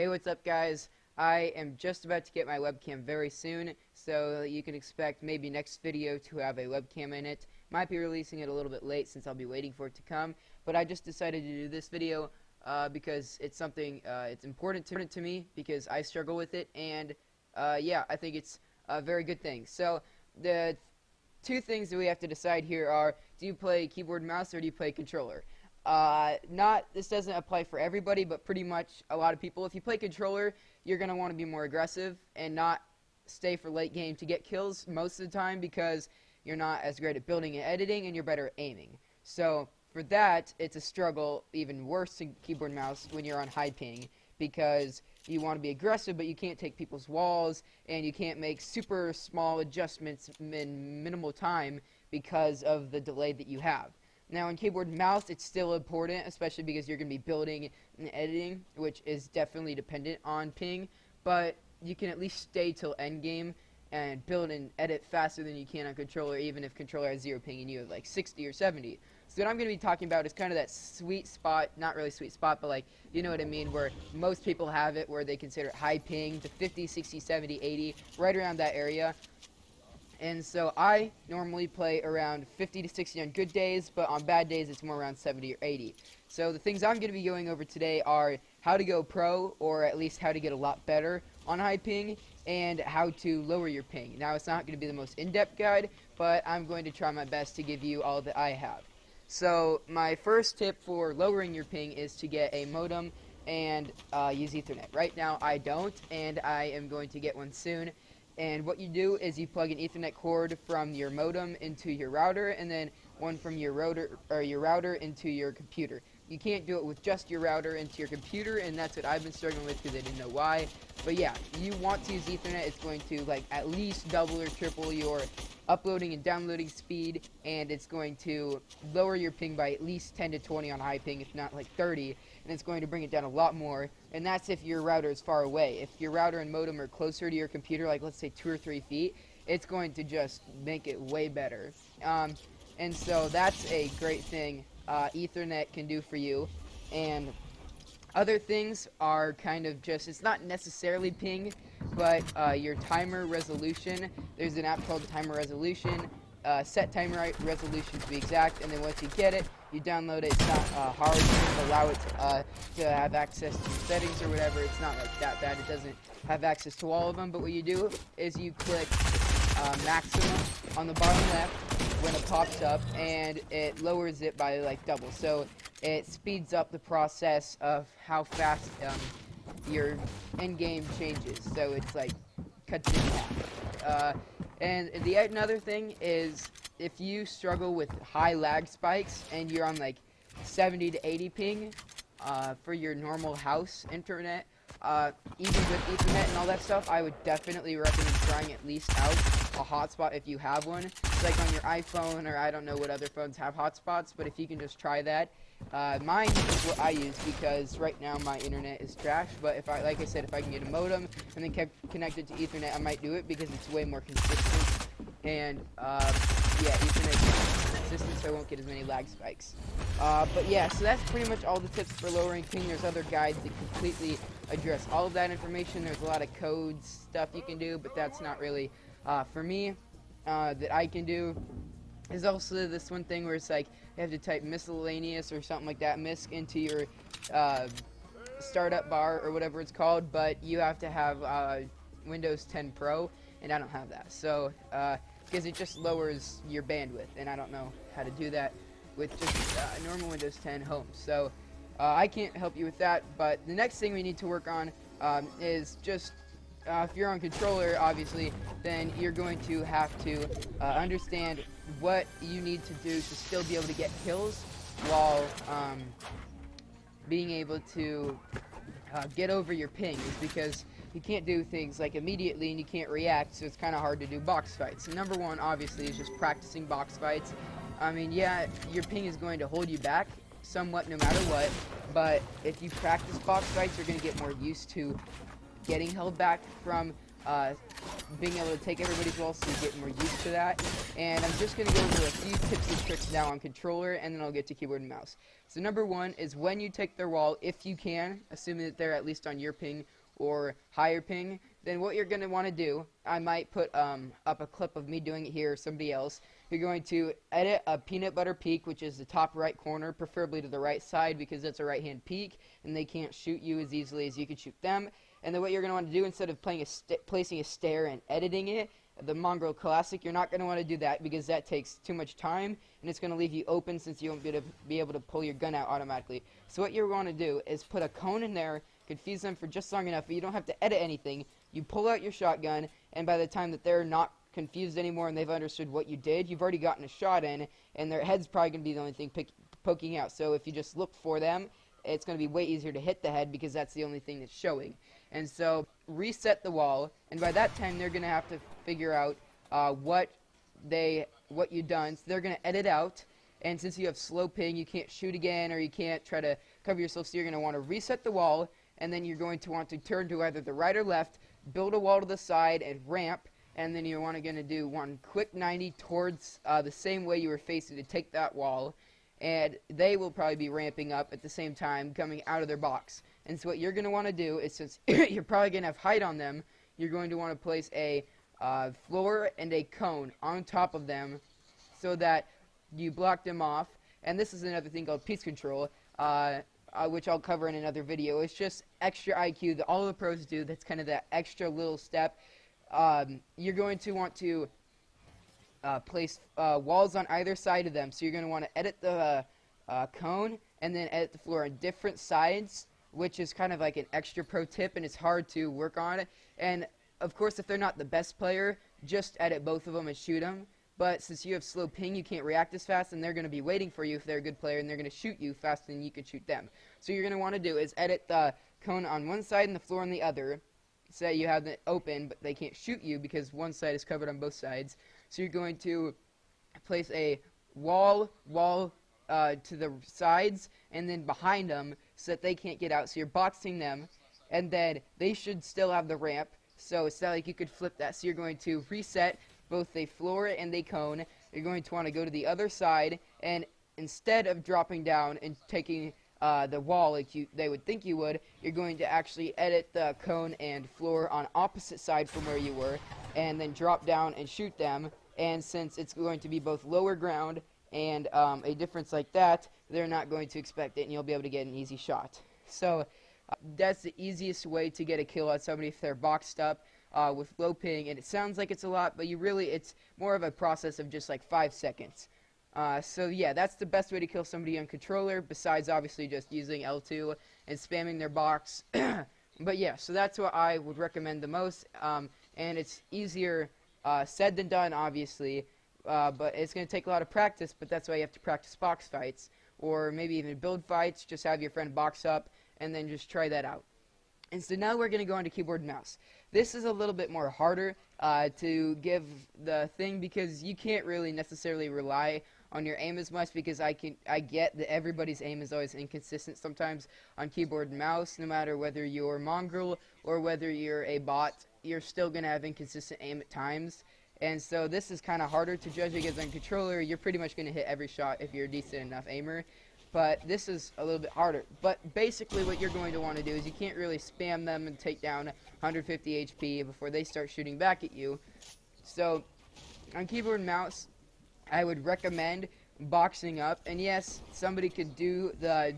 Hey, what's up, guys? I am just about to get my webcam very soon, so you can expect maybe next video to have a webcam in it. Might be releasing it a little bit late since I'll be waiting for it to come, but I just decided to do this video because it's something, it's important to me because I struggle with it, and yeah, I think it's a very good thing. So the two things that we have to decide here are, do you play keyboard and mouse or do you play controller? This doesn't apply for everybody, but pretty much a lot of people. If you play controller, you're going to want to be more aggressive and not stay for late game to get kills most of the time because you're not as great at building and editing and you're better at aiming. So for that, it's a struggle even worse in keyboard and mouse when you're on high ping because you want to be aggressive, but you can't take people's walls and you can't make super small adjustments in minimal time because of the delay that you have. Now, in keyboard and mouse, it's still important, especially because you're going to be building and editing, which is definitely dependent on ping, but you can at least stay till endgame and build and edit faster than you can on controller, even if controller has 0 ping and you have like 60 or 70. So what I'm going to be talking about is kind of that sweet spot, not really sweet spot, but like, you know what I mean, where most people have it, where they consider it high ping to 50, 60, 70, 80, right around that area. And so I normally play around 50 to 60 on good days, but on bad days it's more around 70 or 80. So the things I'm going to be going over today are how to go pro, or at least how to get a lot better on high ping, and how to lower your ping. Now, it's not going to be the most in-depth guide, but I'm going to try my best to give you all that I have. So my first tip for lowering your ping is to get a modem and use Ethernet. Right now I don't, and I am going to get one soon. And what you do is you plug an Ethernet cord from your modem into your router, and then one from your router into your computer. You can't do it with just your router into your computer, and that's what I've been struggling with because I didn't know why. But yeah, you want to use Ethernet. It's going to like at least double or triple your uploading and downloading speed, and it's going to lower your ping by at least 10 to 20 on high ping, if not like 30, and it's going to bring it down a lot more, and that's if your router is far away. If your router and modem are closer to your computer, like let's say 2 or 3 feet, it's going to just make it way better. And so that's a great thing Ethernet can do for you. And other things are kind of just, it's not necessarily ping, but your timer resolution. There's an app called Timer Resolution, set timer resolution to be exact, and then once you get it, you download it. It's not hard. You just allow it to have access to settings or whatever. It's not like that bad. It doesn't have access to all of them, but what you do is you click maximum on the bottom left when it pops up, and it lowers it by like double. So it speeds up the process of how fast your end game changes. So it's like cuts it in half. And another thing is, if you struggle with high lag spikes and you're on like 70 to 80 ping for your normal house internet, even with Ethernet and all that stuff, I would definitely recommend trying at least out a hotspot if you have one. It's like on your iPhone, or I don't know what other phones have hotspots, but if you can just try that. Mine is what I use because right now my internet is trash, but if I, like I said, if I can get a modem and then kept connected to Ethernet, I might do it because it's way more consistent, and yeah, Ethernet is consistent, so I won't get as many lag spikes. But yeah, so that's pretty much all the tips for lowering ping. There's other guides that completely address all of that information. There's a lot of codes stuff you can do, but that's not really for me that I can do. There's also this one thing where it's like you have to type miscellaneous or something like that, misc, into your startup bar or whatever it's called, but you have to have Windows 10 Pro, and I don't have that. So because it just lowers your bandwidth, and I don't know how to do that with just normal Windows 10 Home. So I can't help you with that, but the next thing we need to work on is just if you're on controller, obviously, then you're going to have to understand what you need to do to still be able to get kills while being able to get over your ping, is because you can't do things like immediately and you can't react, so it's kind of hard to do box fights. So number one, obviously, is just practicing box fights. I mean, yeah, your ping is going to hold you back somewhat no matter what, but if you practice box fights, you're going to get more used to getting held back from being able to take everybody's wall, so you get more used to that. And I'm just going to go over a few tips and tricks now on controller, and then I'll get to keyboard and mouse. So number one is when you take their wall, if you can, assuming that they're at least on your ping or higher ping, then what you're going to want to do, I might put up a clip of me doing it here or somebody else. You're going to edit a peanut butter peek, which is the top right corner, preferably to the right side because it's a right hand peek and they can't shoot you as easily as you can shoot them. And then what you're going to want to do, instead of placing a stair and editing it, the Mongraal Classic, you're not going to want to do that because that takes too much time and it's going to leave you open since you won't be able to pull your gun out automatically. So what you want to do is put a cone in there, confuse them for just long enough, but you don't have to edit anything. You pull out your shotgun, and by the time that they're not confused anymore and they've understood what you did, you've already gotten a shot in, and their head's probably going to be the only thing poking out. So if you just look for them, it's going to be way easier to hit the head because that's the only thing that's showing. And so reset the wall, and by that time they're going to have to figure out what you've done. So they're going to edit out, and since you have slow ping, you can't shoot again or you can't try to cover yourself, so you're going to want to reset the wall, and then you're going to want to turn to either the right or left, build a wall to the side and ramp, and then you're going to do one quick 90 towards the same way you were facing to take that wall, and they will probably be ramping up at the same time coming out of their box. And so what you're going to want to do is, since you're probably going to have height on them, you're going to want to place a floor and a cone on top of them so that you block them off. And this is another thing called piece control, which I'll cover in another video. It's just extra IQ that all of the pros do. That's kind of that extra little step. You're going to want to place walls on either side of them. So you're going to want to edit the cone and then edit the floor on different sides, which is kind of like an extra pro tip, and it's hard to work on. And of course, if they're not the best player, just edit both of them and shoot them. But since you have slow ping, you can't react as fast, and they're going to be waiting for you if they're a good player, and they're going to shoot you faster than you can shoot them. So you're going to want to do is edit the cone on one side and the floor on the other, so that you have it open, but they can't shoot you because one side is covered on both sides. So you're going to place a wall to the sides, and then behind them, so that they can't get out. So you're boxing them, and then they should still have the ramp. So it's not like you could flip that. So you're going to reset both a floor and a cone. You're going to want to go to the other side, and instead of dropping down and taking the wall like they would think you would, you're going to actually edit the cone and floor on opposite side from where you were, and then drop down and shoot them. And since it's going to be both lower ground and a difference like that, they're not going to expect it, and you'll be able to get an easy shot. So that's the easiest way to get a kill on somebody if they're boxed up with low ping, and it sounds like it's a lot, but it's more of a process of just like 5 seconds. So yeah, that's the best way to kill somebody on controller, besides obviously just using L2 and spamming their box. But yeah, so that's what I would recommend the most, and it's easier said than done, obviously, but it's going to take a lot of practice, but that's why you have to practice box fights, or maybe even build fights. Just have your friend box up, and then just try that out. And so now we're going to go into keyboard and mouse. This is a little bit more harder to give the thing, because you can't really necessarily rely on your aim as much, because I get that everybody's aim is always inconsistent sometimes on keyboard and mouse. No matter whether you're Mongraal or whether you're a bot, you're still going to have inconsistent aim at times. And so this is kind of harder to judge, because on controller you're pretty much going to hit every shot if you're a decent enough aimer. But this is a little bit harder. But basically what you're going to want to do is you can't really spam them and take down 150 HP before they start shooting back at you. So on keyboard and mouse, I would recommend boxing up. And yes, somebody could do the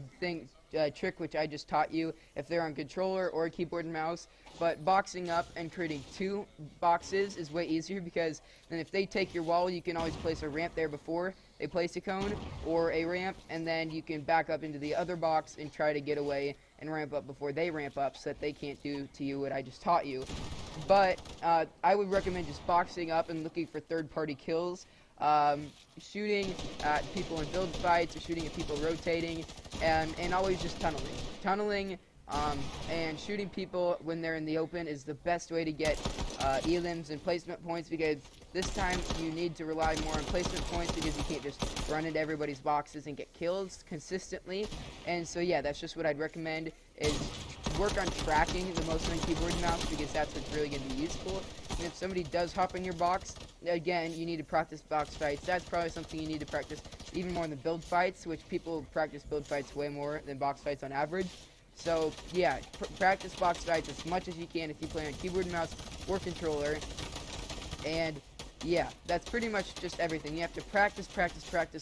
trick which I just taught you if they're on controller or keyboard and mouse. But boxing up and creating 2 boxes is way easier, because then if they take your wall, you can always place a ramp there before they place a cone or a ramp, and then you can back up into the other box and try to get away and ramp up before they ramp up, so that they can't do to you what I just taught you. But I would recommend just boxing up and looking for third-party kills, shooting at people in build fights or shooting at people rotating, and always just tunneling and shooting people when they're in the open is the best way to get elims and placement points, because this time you need to rely more on placement points, because you can't just run into everybody's boxes and get kills consistently. And so yeah, that's just what I'd recommend, is work on tracking the motion on keyboard and mouse, because that's what's really going to be useful. And if somebody does hop in your box, again, you need to practice box fights. That's probably something you need to practice even more in the build fights, which people practice build fights way more than box fights on average. So, yeah, practice box fights as much as you can if you play on keyboard and mouse or controller. And, yeah, that's pretty much just everything. You have to practice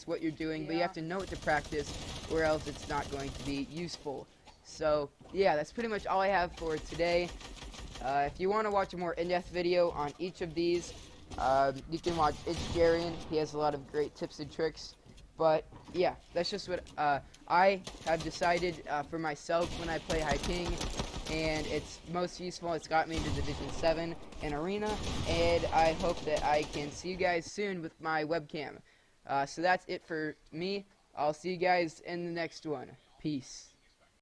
what you're doing, but you have to know what to practice, or else it's not going to be useful. So, yeah, that's pretty much all I have for today. If you want to watch a more in-depth video on each of these, you can watch Itchgarian. He has a lot of great tips and tricks. But, yeah, that's just what I have decided for myself when I play High King. And it's most useful. It's got me into Division 7 in Arena. And I hope that I can see you guys soon with my webcam. So that's it for me. I'll see you guys in the next one. Peace.